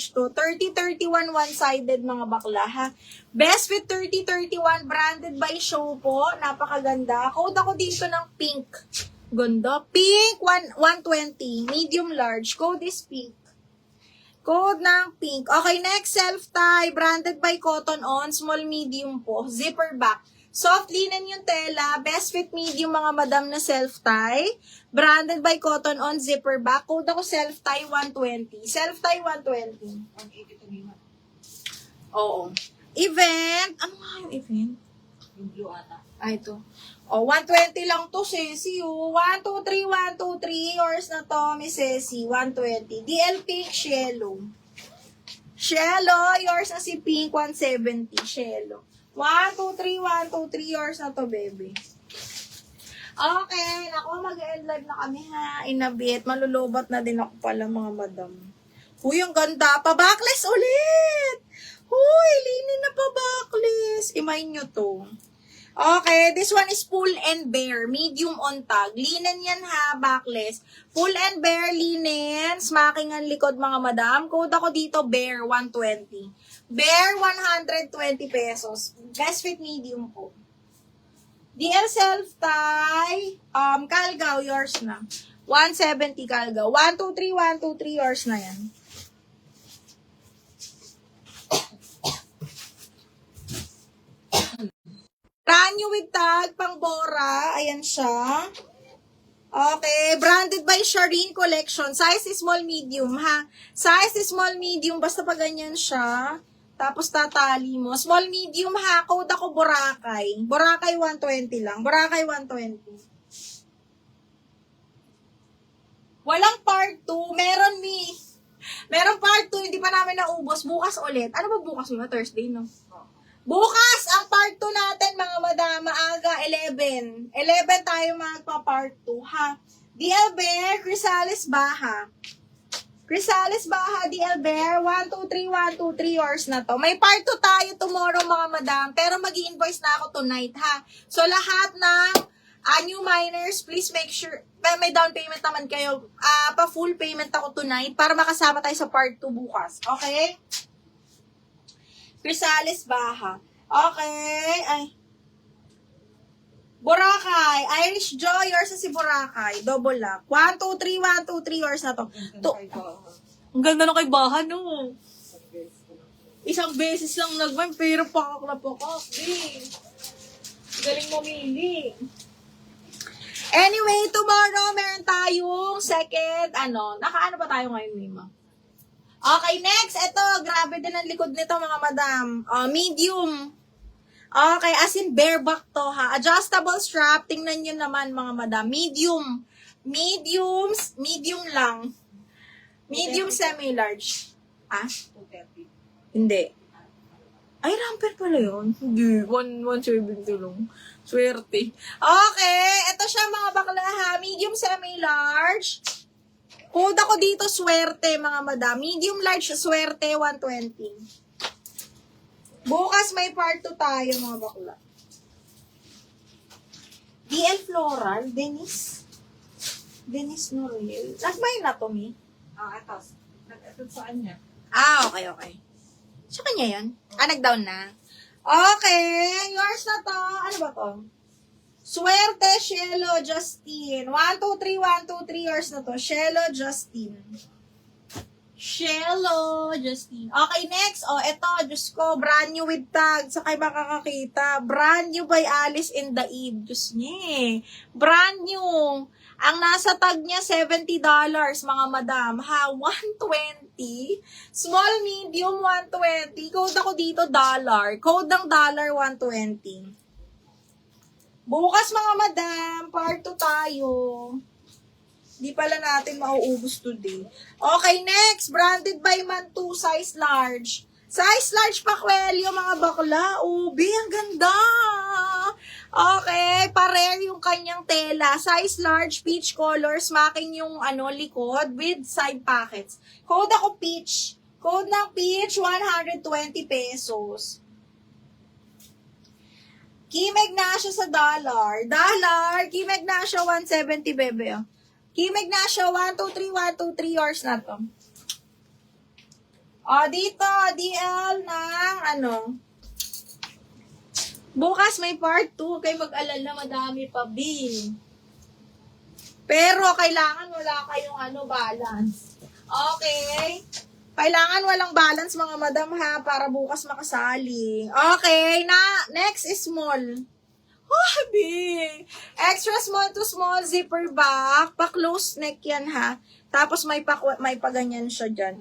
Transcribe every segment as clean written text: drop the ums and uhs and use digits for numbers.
large to. 30-31 one-sided mga bakla ha. Best with 30-31 branded by Show po. Napakaganda. Code ako dito ng pink. Ganda. Pink 120. Medium large. Code is pink. Code ng pink. Okay, next self-tie. Branded by Cotton On. Small medium po. Zipper back. Soft linen yung tela. Best fit medium mga madam na self-tie. Branded by Cotton On. Zipper back. Code ako self-tie 120. Self-tie 120. Oo. Event. Ano nga yung event? Yung blue ata. Ito. Oh, 120 lang to, Ceci. 1, 2, 3, 1, 2, 3. Yours na to, Miss Ceci. 120. DL Pink, Shello. Shello, yours na si Pink, 170. Shello. 1, 2, 3, 1, 2, 3. Yours na to, baby. Okay, naku, mag-end live na kami ha. Inabit. Malulubat na din ako pala, mga madam. Huy, ang ganda. Pa-backless ulit! Huy, linin na pa-backless. Imayin nyo to. Okay, this one is Pull and Bear. Medium on tag. Linen yan ha, backless. Pull and Bear, linen. Smacking ang likod mga madam. Code ako dito, Bear, 120. Bear, 120 pesos. Best fit medium po. DL self-tie. Calgao, yours na. 170 Calgao. 1, 2, 3, 1, 2, 3, yours na yan. Ranyo with tag, pang Bora. Ayan siya. Okay. Branded by Shireen Collection. Size is small, medium, ha? Size is small, medium. Basta pa ganyan siya. Tapos tatali mo. Small, medium, ha? Code ako Boracay. Boracay 120 lang. Boracay 120. Walang part 2. Meron, Meron part 2. Hindi pa namin naubos. Bukas ulit. Ano ba bukas, Thursday, no? Bukas, ang part 2 natin, mga madama, maaga, 11. 11 tayo magpa-part 2, ha? DL Bear, Crisales Baha. Crisales Baha, DL Bear, 1, 2, 3, 1, 2, 3 yours na to. May part 2 tayo tomorrow, mga madam, pero mag-i-invoice na ako tonight, ha? So, lahat ng new miners, please make sure, may down payment naman kayo, pa-full payment ako tonight para makasama tayo sa part 2 bukas, okay? Crisales Baha. Okay. Ay. Boracay. Irish Joy. Yours na si Boracay. Double lock. 1, 2, 3, 1, 2, 3. Yours na to. Ang ganda na kay Baha, no? Isang beses lang nagman, pero pakaklap ako. Galing mamili. Anyway, tomorrow meron tayong second, nakaano ba tayo ngayon, Mima? Okay, next. Ito, grabe din ang likod nito, mga madam. Medium. Okay, as in bareback to, ha. Adjustable strap. Tingnan nyo naman, mga madam. Medium. Medium lang. Medium semi-large. Ah? 230. Hindi. Ay, ramper pala yun. Hindi. 170 lang. Swerte. Okay, ito siya, mga bakla, ha. Medium semi-large. Code ako dito, swerte, mga madam. Medium large, swerte, 120. Bukas may part 2 tayo, mga bakla. DL Floral, Dennis Noriel. Nagmay na to, Mi? Ito sa kanya. Okay. Sa kanya yan? Nag-down na. Okay, yours na to. Ano ba to? Swerte, Shelo, Justine. 1, 2, 3, 1, 2, 3 yours na to. Shelo, Justine. Okay, next. Eto, Diyos ko, brand new with tag. Sa kayo makakakita. Brand new by Alice in the Eve. Diyos niya. Brand new. Ang nasa tag niya, $70, mga madam. Ha, 120. Small, medium, 120. Code ako dito, dollar. Code ng dollar, 120. Bukas, mga madam, part 2 tayo. Di pala natin mauubos today. Okay, next. Branded by Mantu, size large. Size large pakwelyo, mga bakla. Ubi, ang ganda. Okay, pa-rare yung kanyang tela. Size large, peach color, smacking yung likod with side pockets. Code ako peach. Code ng peach, 120 pesos. Kim Ignacio sa dollar. Kim Ignacio, 170, bebe. Kim Ignacio, 1, 2, 3, 1, 2, 3 yours na to. Dito, DL ng ano. Bukas may part 2. Kayo mag-alala, madami pa, Bin. Pero, kailangan wala kayong balance. Okay? Kailangan walang balance, mga madam, ha, para bukas makasali. Okay, next is small. Big. Extra small to small zipper back. Pa-close neck yan, ha. Tapos may paganyan siya dyan.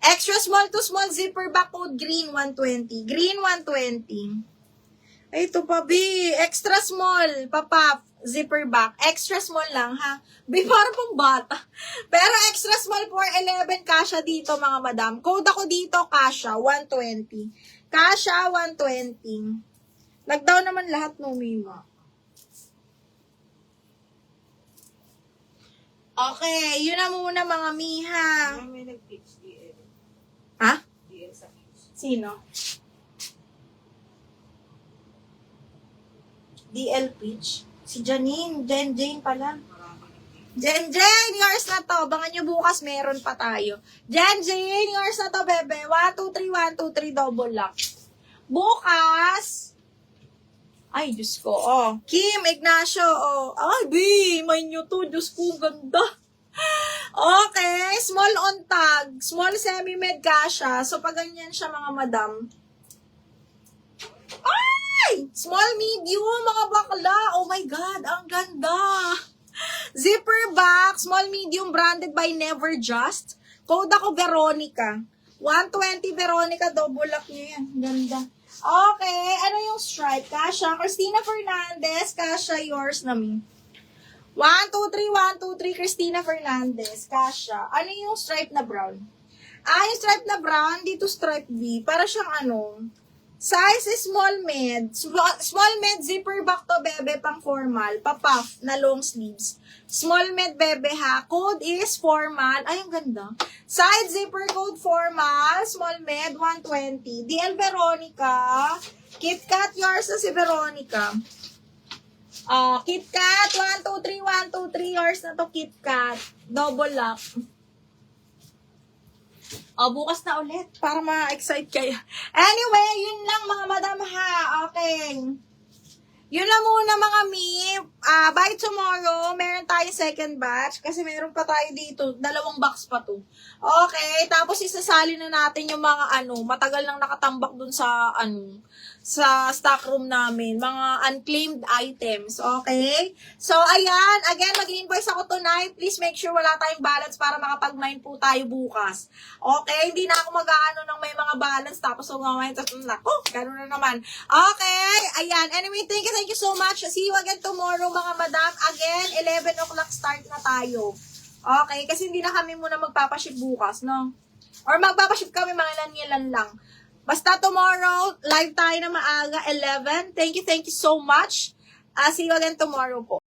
Extra small to small zipper back, code green 120. Green 120. Ay, ito pa, B. Extra small, papap, zipper back. Extra small lang, ha? B, parang pang bata. Pero extra small 411, kasha dito, mga madam. Code ako dito, kasha, 120. Kasha, 120. Nag-down naman lahat, no, Mima. Okay, yun na muna, mga miha. May nag-pitch DL. Ha? DL sa pitch. Sino? DL Peach. Si Janine. Jane pala. Marami nag-pitch. Jen, yours na to. Abangan nyo bukas, meron pa tayo. Jen, yours na to, bebe. 1, 2, 3, 1, 2, 3, double lock. Bukas. Ay, Diyos ko. Kim, Ignacio. Ay, B, may nyo to. Diyos ko, ganda. Okay, small on tag. Small semi-med kasha. So, pag ganyan siya, mga madam. Ay! Small medium, mga bakla. Oh my God, ang ganda. Zipper back, small medium, branded by Never Just. Code ako Veronica. 120 Veronica, double lock nyo yan. Ganda. Okay, ano yung stripe? Kasha, Christina Fernandez. Kasha, yours na me. 1, 2, 3, 1, 2, 3, Christina Fernandez. Kasha. Ano yung stripe na brown? Yung stripe na brown, dito stripe B. Para siyang size is small med. Small med zipper back to, bebe, pang formal. Puff na long sleeves. Small med, bebe, ha. Code is formal. Ay, ang ganda. Side zipper code formal. Small med, 120. DL Veronica. KitKat, yours na si Veronica. KitKat, 1, 2, 3, 1, 2, 3, yours na to, KitKat. Double lock. Bukas na ulit para ma-excite kayo. Anyway, yun lang, mga madam, ha. Okay. Yun lang muna, mga mi. By tomorrow, meron tayo second batch kasi meron pa tayo dito. 2 box pa to. Okay. Tapos isasali na natin yung mga matagal nang nakatambak dun sa sa stock room namin. Mga unclaimed items. Okay? So, ayan. Again, mag-invoice ako tonight. Please make sure wala tayong balance para makapag-mine po tayo bukas. Okay? Hindi na ako mag-aano ng may mga balance tapos mag-mine. Gano'n na naman. Okay? Ayan. Anyway, thank you so much. See you again tomorrow, mga madam. Again, 11 o'clock start na tayo. Okay? Kasi hindi na kami muna magpapaship bukas, no? Or magpapaship kami mga ilan lang. Basta tomorrow, live tayo na maaga, 11. Thank you so much. See you again tomorrow po.